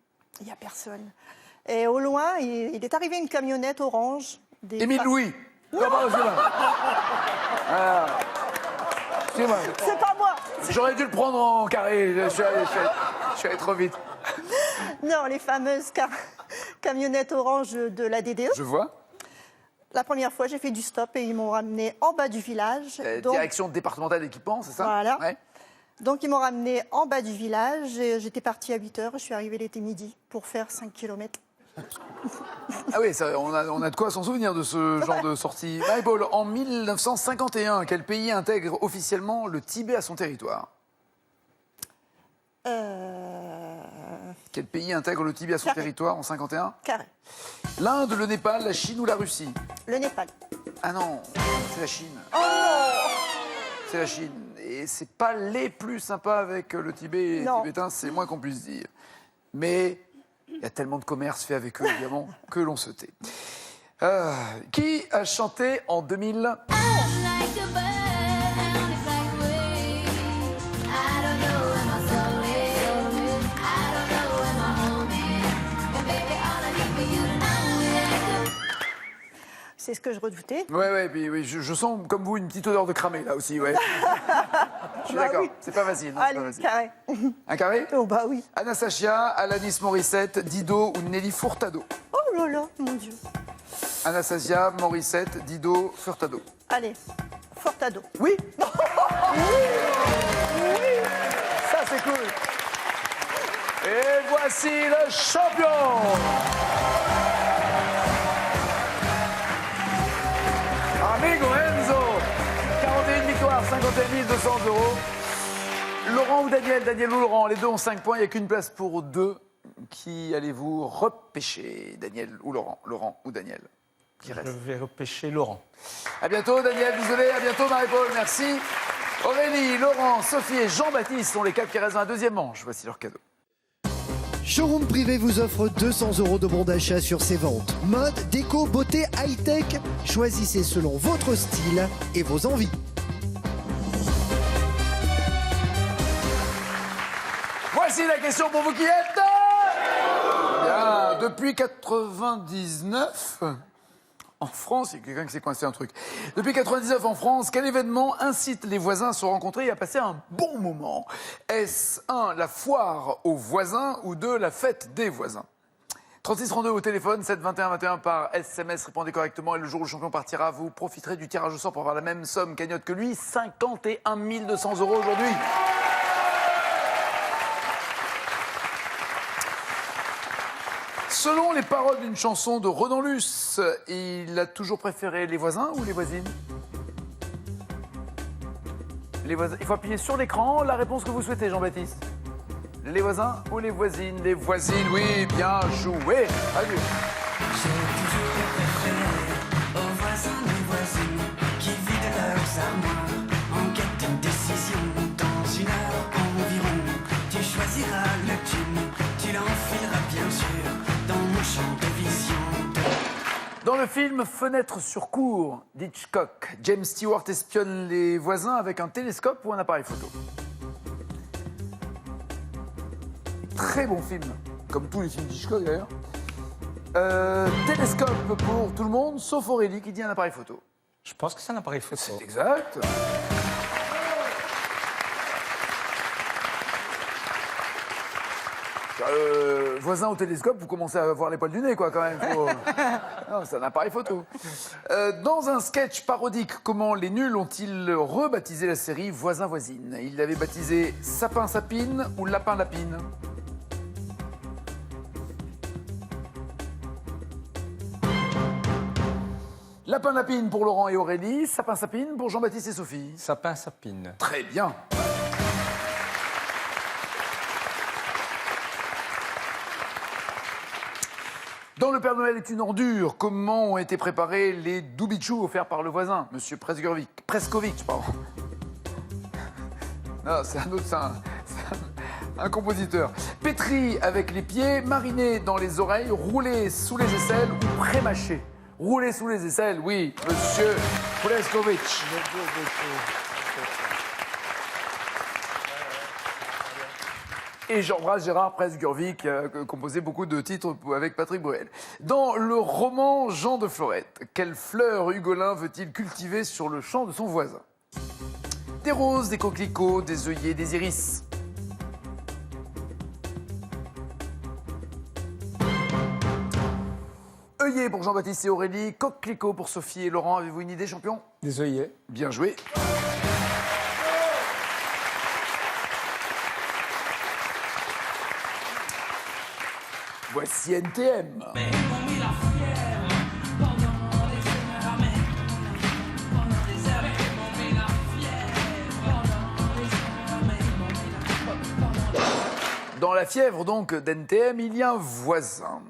il n'y a personne. Et au loin, il est arrivé une camionnette orange.
Émile Louis. Non, pardon, excusez-moi. Ah. Excusez-moi.
C'est pas moi.
J'aurais dû le prendre en carré. Je suis allé trop vite.
Non, les fameuses camionnettes orange de la DDE.
Je vois.
La première fois, j'ai fait du stop et ils m'ont ramené en bas du village. Donc,
Direction départementale d'équipement, c'est ça?
Voilà.
Ouais.
donc ils m'ont ramené en bas du village. J'étais partie à 8h, je suis arrivée l'été midi pour faire 5 km.
Ah oui, ça, on a de quoi s'en souvenir de ce genre de sortie. Marie-Paul, en 1951, quel pays intègre officiellement le Tibet à son territoire? Quel pays intègre le Tibet à son
Carré.
territoire en 51?
Carré.
L'Inde, le Népal, la Chine ou la Russie?
Le Népal.
Ah non, c'est la Chine.
Oh non!
C'est la Chine. Et c'est pas les plus sympas avec le Tibet et les
Non.
Tibétains, c'est moins qu'on puisse dire. Mais il y a tellement de commerce fait avec eux, évidemment, que l'on se tait. Qui a chanté en 2000?
C'est ce que je redoutais.
Ouais, puis oui, je sens comme vous une petite odeur de cramé là aussi, ouais. Je suis
Bah
d'accord,
oui.
c'est pas facile. non, c'est pas
Allez,
facile.
carré.
Un carré?
Oh bah oui.
Anastasia, Alanis Morissette, Dido ou Nelly Furtado?
Oh là là, mon Dieu.
Anastasia, Morissette, Dido, Furtado.
Allez, Fortado.
Oui. Ça c'est cool. Et voici le champion. Amigo Enzo. 51 200 €. Laurent ou Daniel? Daniel ou Laurent? Les deux ont 5 points. Il n'y a qu'une place pour deux. Qui allez-vous repêcher? Daniel ou Laurent? Laurent ou Daniel? Qui reste?
Je vais repêcher Laurent.
À bientôt, Daniel. Désolé. À bientôt, Marie-Paul. Merci. Aurélie, Laurent, Sophie et Jean-Baptiste sont les 4 qui restent dans la deuxième manche. Voici leur cadeau.
Showroom Privé vous offre 200 € de bons d'achat sur ses ventes. Mode, déco, beauté, high-tech. Choisissez selon votre style et vos envies.
Voici la question pour vous qui êtes. Bien, depuis 99, en France, il y a quelqu'un qui s'est coincé un truc. Depuis 99 en France, quel événement incite les voisins à se rencontrer et à passer un bon moment? Est-ce 1, la foire aux voisins ou 2, la fête des voisins? 3632 au téléphone, 7 21 21 par SMS, répondez correctement et le jour où le champion partira, vous profiterez du tirage au sort pour avoir la même somme cagnotte que lui, 51 200 € aujourd'hui. Selon les paroles d'une chanson de Renan Luce, il a toujours préféré les voisins ou les voisines? Les voisins. Il faut appuyer sur l'écran, la réponse que vous souhaitez, Jean-Baptiste. Les voisins ou les voisines? Les voisines, oui, bien joué. Adieu.
J'ai toujours préféré aux voisins et voisines qui vident leurs armoires en quête d'une décision. Dans une heure environ, tu choisiras le tune, tu l'enfileras bien sûr dans mon champ de vision.
Dans le film Fenêtre sur cour d'Hitchcock, James Stewart espionne les voisins avec un télescope ou un appareil photo. Très bon film, comme tous les films d'Hitchcock d'ailleurs. Télescope pour tout le monde, sauf Aurélie qui dit un appareil photo.
Je pense que c'est un appareil photo.
C'est exact. Voisin au télescope, vous commencez à voir les poils du nez, quoi, quand même. Non, c'est un appareil photo. Dans un sketch parodique, comment les nuls ont-ils rebaptisé la série Voisin-Voisine? Ils l'avaient baptisé Sapin-Sapine ou Lapin-Lapine? Lapin-Lapine pour Laurent et Aurélie, Sapin-Sapine pour Jean-Baptiste et Sophie.
Sapin-Sapine.
Très bien. Dans Le Père Noël est une ordure, comment ont été préparés les doubichous offerts par le voisin, Monsieur Preskovitch, pardon. Non, c'est un autre, c'est un compositeur. Pétri avec les pieds, mariné dans les oreilles, roulé sous les aisselles ou pré-mâché. Roulé sous les aisselles, oui, Monsieur Preskovitch. Et j'embrasse Gérard Presgurvy qui a composé beaucoup de titres avec Patrick Bruel. Dans le roman Jean de Florette, quelle fleur Hugolin veut-il cultiver sur le champ de son voisin? Des roses, des coquelicots, des œillets, des iris. Œillets pour Jean-Baptiste et Aurélie, coquelicots pour Sophie et Laurent. Avez-vous une idée, champion?
Des œillets.
Bien joué. Voici NTM. Dans la fièvre donc d'NTM, il y a un voisin,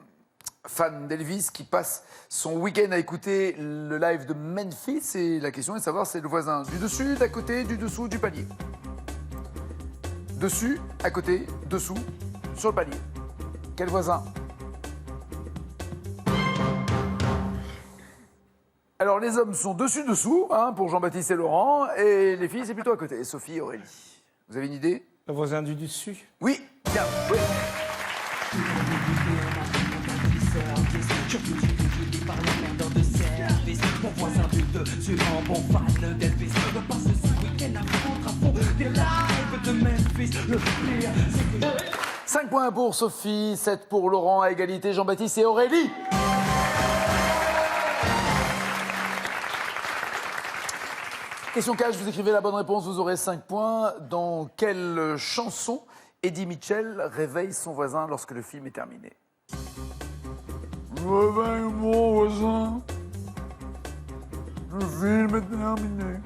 fan d'Elvis, qui passe son week-end à écouter le live de Memphis. Et la question est de savoir si c'est le voisin du dessus, d'à côté, du dessous, du palier. Dessus, à côté, dessous, sur le palier. Quel voisin? Alors, les hommes sont dessus-dessous, hein, pour Jean-Baptiste et Laurent, et les filles, c'est plutôt à côté, Sophie et Aurélie. Vous avez une idée?
Le voisin du dessus.
Oui, bien, oui.
Mon voisin du dessus, un bon fan d'Elvis. Je passe ce week-end à prendre à fond des lives de Memphis. Le pire, c'est que...
5 points pour Sophie, 7 pour Laurent, à égalité Jean-Baptiste et Aurélie. Question cash, vous écrivez la bonne réponse, vous aurez 5 points. Dans quelle chanson Eddie Mitchell réveille son voisin lorsque le film est terminé? Réveille mon voisin, le film est terminé.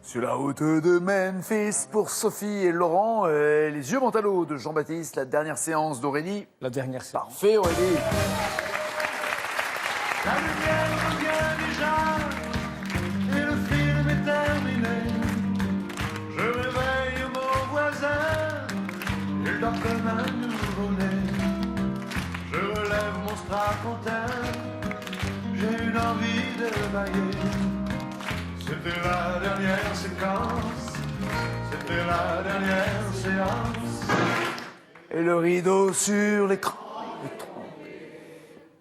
Sur la route de Memphis pour Sophie et Laurent, les yeux mentalo de Jean-Baptiste, la dernière séance d'Aurélie.
La dernière séance.
Parfait Aurélie.
La lumière revient déjà et le film est terminé. Je réveille mon voisin, il dort comme un nouveau-né. Je relève mon strapontin, j'ai une envie de bailler. C'était la dernière séquence, c'était la dernière séance.
Et le rideau sur l'écran.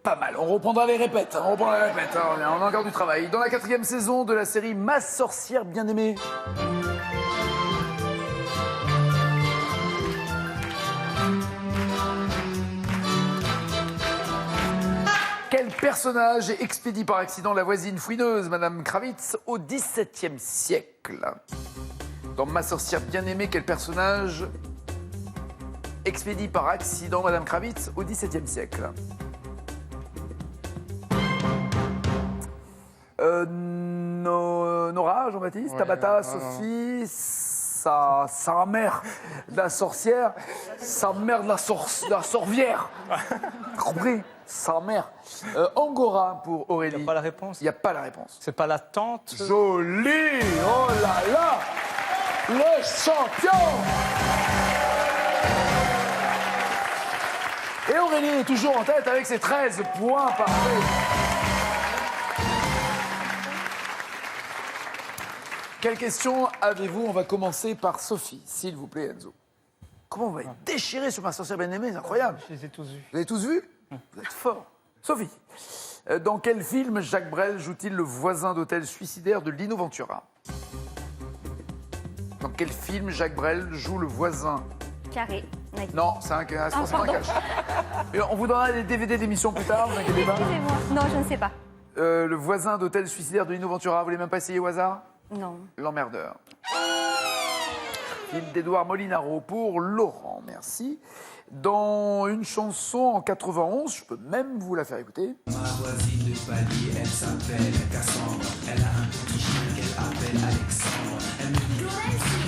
Pas mal. On reprendra les répètes. On a encore du travail. Dans la 4e saison de la série Ma sorcière bien-aimée. Quel personnage expédie par accident la voisine fouineuse, Madame Kravitz, au XVIIe siècle? Dans Ma sorcière bien-aimée, quel personnage expédie par accident Madame Kravitz au XVIIe siècle? Nora, Jean-Baptiste,
Ouais,
Tabata,
non,
Sophie, sa mère, la sorcière, sa mère de la sorvière. Compris? Sa mère. Angora pour Aurélie.
Il n'y a pas la réponse.
Il n'y a pas la réponse.
C'est pas la tante.
Joli! Oh là là! Le champion! Et Aurélie est toujours en tête avec ses 13 points parfaits. Quelle question avez-vous? On va commencer par Sophie, s'il vous plaît, Enzo. Comment on va être déchiré sur Ma sorcière bien-aimée? C'est incroyable.
Je les ai tous vus.
Vous avez tous vu? Vous êtes fort. Sophie, dans quel film Jacques Brel joue-t-il le voisin d'hôtel suicidaire de Lino Ventura? Dans quel film Jacques Brel joue le voisin?
Carré. Oui.
Non, c'est forcément un
pardon.
cache. Et on vous donnera des DVD d'émissions plus tard, vous inquiétez pas.
Excusez-moi. Non, je ne sais pas.
Le voisin d'hôtel suicidaire de Lino Ventura, vous voulez même pas essayer au hasard?
Non.
L'emmerdeur. Film d'Édouard Molinaro pour Laurent, merci. Dans une chanson en 91, je peux même vous la faire écouter.
Ma voisine de palier, elle s'appelle Cassandre. Elle a un petit chien qu'elle appelle Alexandre. Elle me dit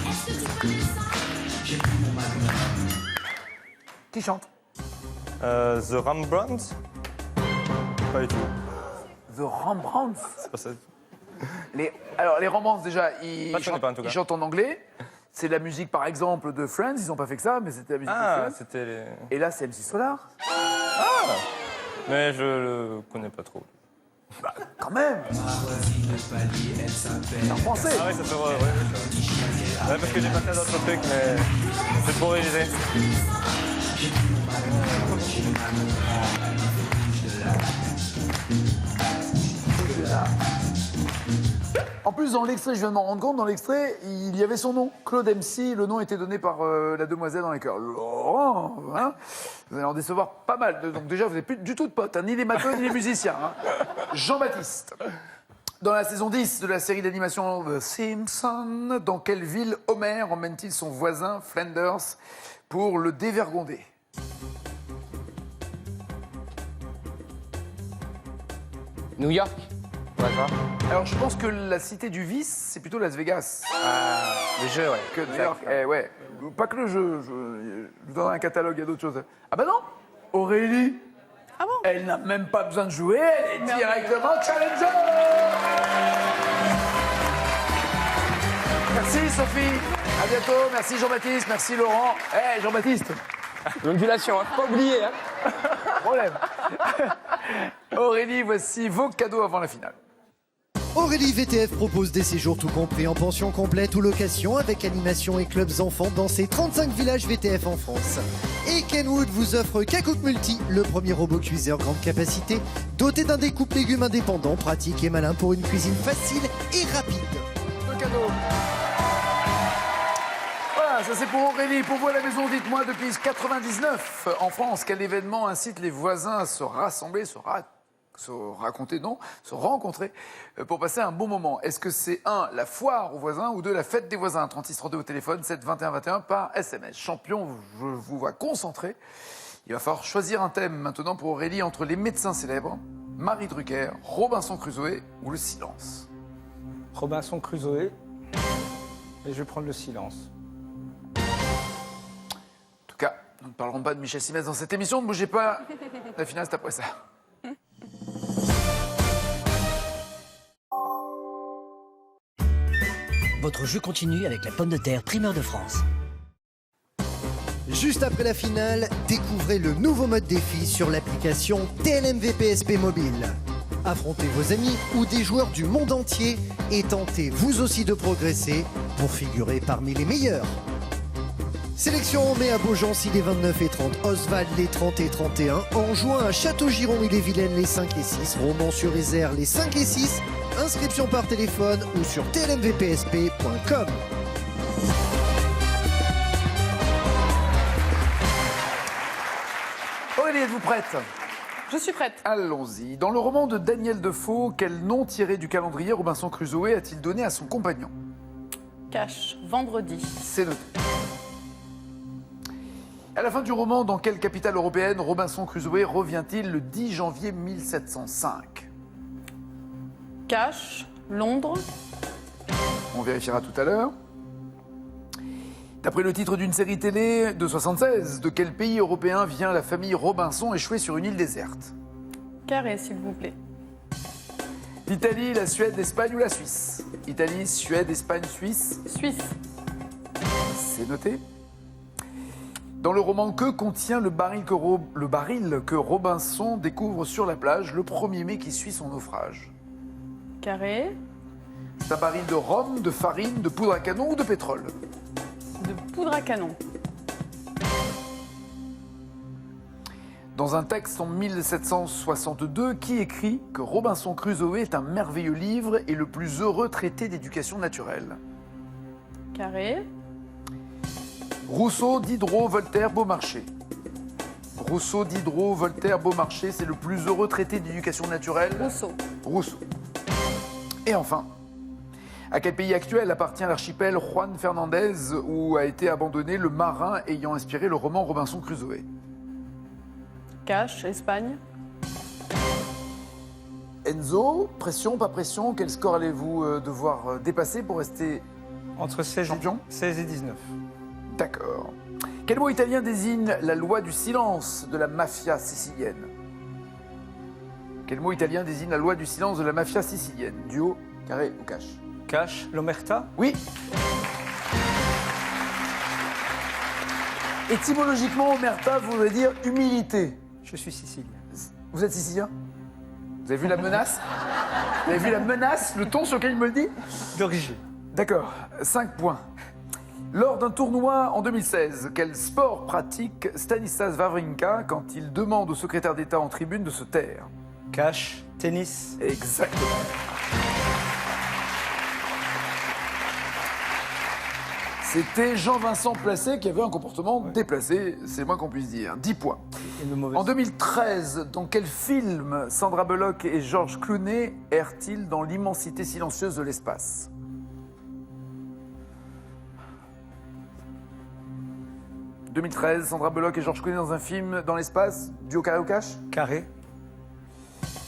est-ce que tu connais ça? J'ai pris mon magnum.
Qui chante?
The Rembrandts? Pas du tout.
The Rembrandts.
C'est pas ça.
Alors, les Rembrandts, déjà, ils
Pas, je connais pas, en tout cas.
chantent en anglais. C'est la musique, par exemple, de Friends. Ils n'ont pas fait que ça, mais c'était la musique de
Ah,
Friends.
c'était les...
Et là, c'est MC Solar.
Mais je le connais pas trop.
Bah, quand même.
Ma voisine de palier, elle s'appelle
C'est en français.
Ah oui, ça se voit, ouais. Ouais, parce que j'ai pas fait d'autres trucs, mais c'est trop réalisé.
En plus, dans l'extrait, je viens de m'en rendre compte, dans l'extrait, il y avait son nom, Claude MC. Le nom était donné par la demoiselle dans les chœurs. Laurent, hein, vous allez en décevoir pas mal. Donc déjà, vous n'avez plus du tout de potes, hein, ni les matheux, ni les musiciens. Hein. Jean-Baptiste. Dans la saison 10 de la série d'animation The Simpsons, dans quelle ville Homer emmène-t-il son voisin Flanders pour le dévergonder?
New York. Au hasard.
Alors, je pense que la cité du vice, c'est plutôt Las Vegas.
Le jeu, ouais.
Que New York. Ouais. Pas que le jeu. Je vous donne un catalogue, il y a d'autres choses. Ah bah non, Aurélie.
Ah bon?
Elle n'a même pas besoin de jouer, elle est directement challenger. Merci Sophie. À bientôt. Merci Jean-Baptiste. Merci Laurent. Hey Jean-Baptiste.
L'ondulation, hein. Pas oublier, hein.
Problème. Aurélie, voici vos cadeaux avant la finale.
Aurélie VTF propose des séjours tout compris en pension complète ou location avec animation et clubs enfants dans ses 35 villages VTF en France. Et Kenwood vous offre Kakook Multi, le premier robot cuiseur grande capacité, doté d'un découpe légumes indépendant, pratique et malin pour une cuisine facile et rapide.
Le cadeau. Voilà, ça c'est pour Aurélie. Pour vous à la maison, dites-moi, depuis 99 en France, quel événement incite les voisins à se rassembler, se rencontrer pour passer un bon moment? Est-ce que c'est 1, la foire aux voisins, ou 2, la fête des voisins? 3632 au téléphone, 7 21 21 par SMS. Champion, je vous vois concentré. Il va falloir choisir un thème maintenant pour Aurélie entre les médecins célèbres, Marie Drucker, Robinson Crusoe ou le silence.
Robinson Crusoe. Et je vais prendre le silence.
En tout cas, nous ne parlerons pas de Michel Simès dans cette émission. Ne bougez pas. La finale, c'est après ça.
Votre jeu continue avec la pomme de terre primeur de France.
Juste après la finale, découvrez le nouveau mode défi sur l'application TLMV PSP Mobile. Affrontez vos amis ou des joueurs du monde entier et tentez vous aussi de progresser pour figurer parmi les meilleurs. Sélection en mai à Beaugency les 29 et 30, Oswald les 30 et 31, Anjouan à Château-Giron et les Vilaines les 5 et 6, Romans-sur-Isère les 5 et 6, inscription par téléphone ou sur tlmvpsp.com.
Aurélie, êtes-vous prête?
Je suis prête.
Allons-y. Dans le roman de Daniel Defoe, quel nom tiré du calendrier Robinson Crusoe a-t-il donné à son compagnon?
Cache, vendredi.
C'est noté. À la fin du roman, dans quelle capitale européenne Robinson Crusoe revient-il le 10 janvier 1705?
Cache, Londres.
On vérifiera tout à l'heure. D'après le titre d'une série télé de 76, de quel pays européen vient la famille Robinson échouée sur une île déserte?
Carré, s'il vous plaît.
L'Italie, la Suède, l'Espagne ou la Suisse? Italie, Suède, Espagne, Suisse?
Suisse.
C'est noté. Dans le roman, que contient le baril que Robinson découvre sur la plage le 1er mai qui suit son naufrage?
Carré.
C'est un baril de rhum, de farine, de poudre à canon ou de pétrole?
De poudre à canon.
Dans un texte en 1762, qui écrit que Robinson Crusoe est un merveilleux livre et le plus heureux traité d'éducation naturelle?
Carré.
Rousseau, Diderot, Voltaire, Beaumarchais. Rousseau, Diderot, Voltaire, Beaumarchais, c'est le plus heureux traité d'éducation naturelle?
Rousseau.
Rousseau. Et enfin, à quel pays actuel appartient l'archipel Juan Fernandez où a été abandonné le marin ayant inspiré le roman Robinson Crusoe?
Cache, Espagne.
Enzo, pression, pas pression, quel score allez-vous devoir dépasser pour rester
Entre 16
champion?
16 et 19.
D'accord. Quel mot italien désigne la loi du silence de la mafia sicilienne? Quel mot italien désigne la loi du silence de la mafia sicilienne? Duo, carré ou cache?
Cache, l'omerta.
Oui. Étymologiquement, omerta voudrait dire humilité.
Je suis sicilien.
Vous êtes sicilien? Vous avez vu la menace? Vous avez vu la menace, le ton sur lequel il me le dit?
D'origine.
D'accord, 5 points. Lors d'un tournoi en 2016, quel sport pratique Stanislas Wawrinka quand il demande au secrétaire d'État en tribune de se taire?
Cache, tennis.
Exactement. C'était Jean-Vincent Placé qui avait un comportement déplacé, c'est le moins qu'on puisse dire. 10 points. En 2013, dans quel film Sandra Bullock et George Clooney errent-ils dans l'immensité silencieuse de l'espace? « 2013, Sandra Bullock et George Clooney dans un film dans l'espace, duo carré ou cache?
Carré.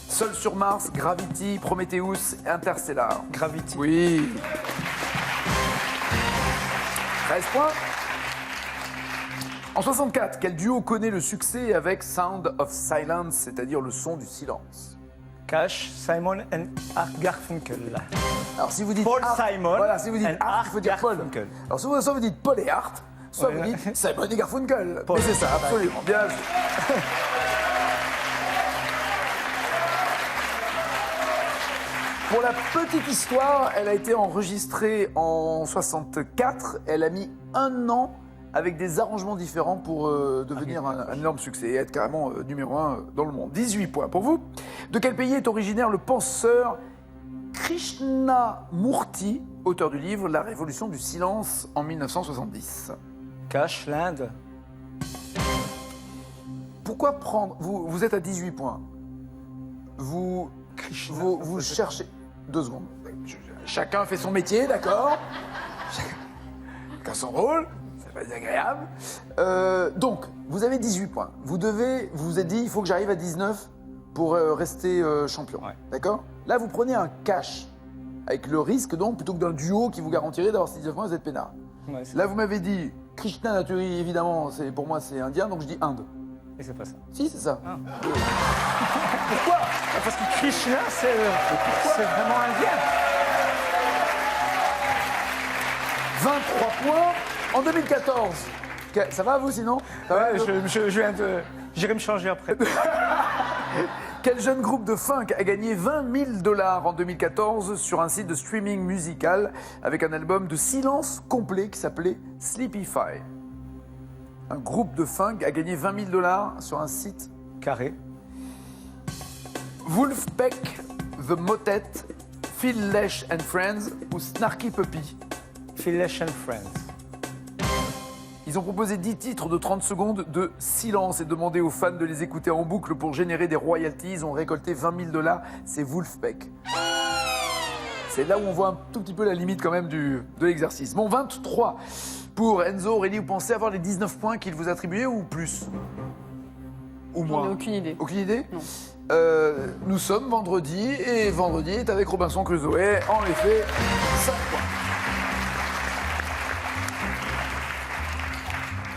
Seul sur Mars, Gravity, Prometheus, Interstellar.
Gravity.
Oui. 13 points. En 64, quel duo connaît le succès avec Sound of Silence, c'est-à-dire le son du silence?
Cache, Simon and Art Garfunkel.
Alors si vous dites
Paul
Art,
Simon
voilà, si vous dites
and
Art,
Art
il faut dire Paul.
Garfunkel.
Alors soit vous dites Paul et Art, soit
Ouais.
vous dites Simon et Garfunkel.
Paul.
Mais c'est ça, absolument. Bien joué. Pour la petite histoire, elle a été enregistrée en 64. Elle a mis 1 an avec des arrangements différents pour devenir un énorme succès et être carrément numéro 1 dans le monde. 18 points pour vous. De quel pays est originaire le penseur Krishnamurti, auteur du livre La Révolution du silence en 1970?
Cache, l'Inde.
Pourquoi prendre... Vous êtes à 18 points. Vous cherchez... 2 secondes. Chacun fait son métier, d'accord? Chacun son rôle. C'est pas désagréable. Donc, vous avez 18 points. Vous vous êtes dit, il faut que j'arrive à 19 pour rester champion.
Ouais.
D'accord? Là, vous prenez un cash. Avec le risque, donc, plutôt que d'un duo qui vous garantirait d'avoir 19 points, vous êtes peinard.
Ouais, c'est
Là, vous m'avez dit Krishna Naturi, évidemment, pour moi, c'est indien, donc je dis Inde.
Et c'est pas ça.
Si, c'est ça.
Ah.
Pourquoi?
Parce que Krishna, c'est vraiment indien.
23 points en 2014. Ça va, vous, sinon? Ça va,
Ouais, je viens de... J'irai me changer après.
Quel jeune groupe de funk a gagné 20 000 $ en 2014 sur un site de streaming musical avec un album de silence complet qui s'appelait Sleepify? Un groupe de funk a gagné 20 000 $ sur un site
Carré.
Wolfpack, The Motet, Phil Lesh and Friends ou Snarky Puppy?
Phil Lesh and Friends.
Ils ont proposé 10 titres de 30 secondes de silence et demandé aux fans de les écouter en boucle pour générer des royalties. Ils ont récolté 20 000 $. C'est Wolfpack. C'est là où on voit un tout petit peu la limite quand même de l'exercice. Bon, 23 pour Enzo. Aurélie, vous pensez avoir les 19 points qu'il vous attribuait ou plus? Ou moins?
J'en ai aucune idée.
Aucune idée?
Non.
Nous sommes vendredi et vendredi est avec Robinson Crusoe. En effet, 5 points.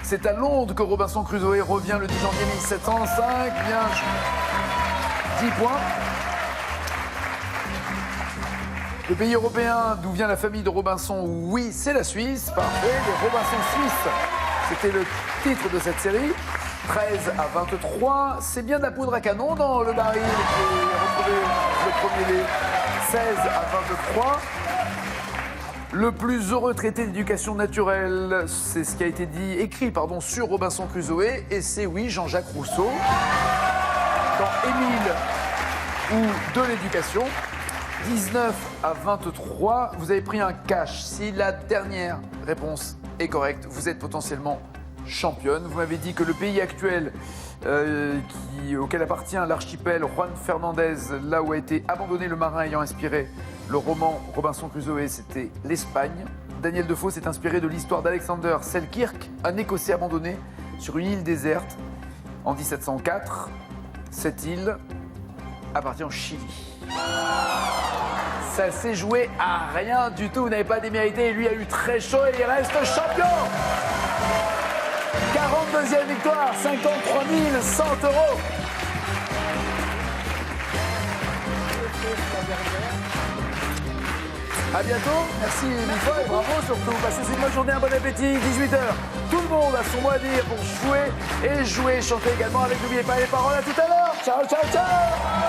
C'est à Londres que Robinson Crusoe revient le 10 janvier 1705. Bien, 10 points. Le pays européen d'où vient la famille de Robinson, oui, c'est la Suisse. Parfait, les Robinson Suisses. C'était le titre de cette série. 13 à 23. C'est bien de la poudre à canon dans le baril qui est retrouvé le premier lait. 16 à 23. Le plus heureux traité d'éducation naturelle, c'est ce qui a été écrit sur Robinson Crusoe, et c'est oui, Jean-Jacques Rousseau, dans Émile ou de l'éducation. 19 à 23, vous avez pris un cash. Si la dernière réponse est correcte, vous êtes potentiellement championne. Vous m'avez dit que le pays actuel auquel appartient l'archipel Juan Fernandez, là où a été abandonné le marin ayant inspiré le roman Robinson Crusoe, c'était l'Espagne. Daniel Defoe s'est inspiré de l'histoire d'Alexander Selkirk, un Écossais abandonné sur une île déserte en 1704. Cette île appartient au Chili. Ça s'est joué à rien du tout, vous n'avez pas démérité, et lui a eu très chaud et il reste champion. 42e victoire, 53 100 €. A bientôt, merci mille fois et bravo surtout. Passez une bonne journée, un bon appétit, 18h. Tout le monde a son mot à dire pour jouer et chanter également avec, n'oubliez pas les paroles. À tout à l'heure. Ciao, ciao, ciao.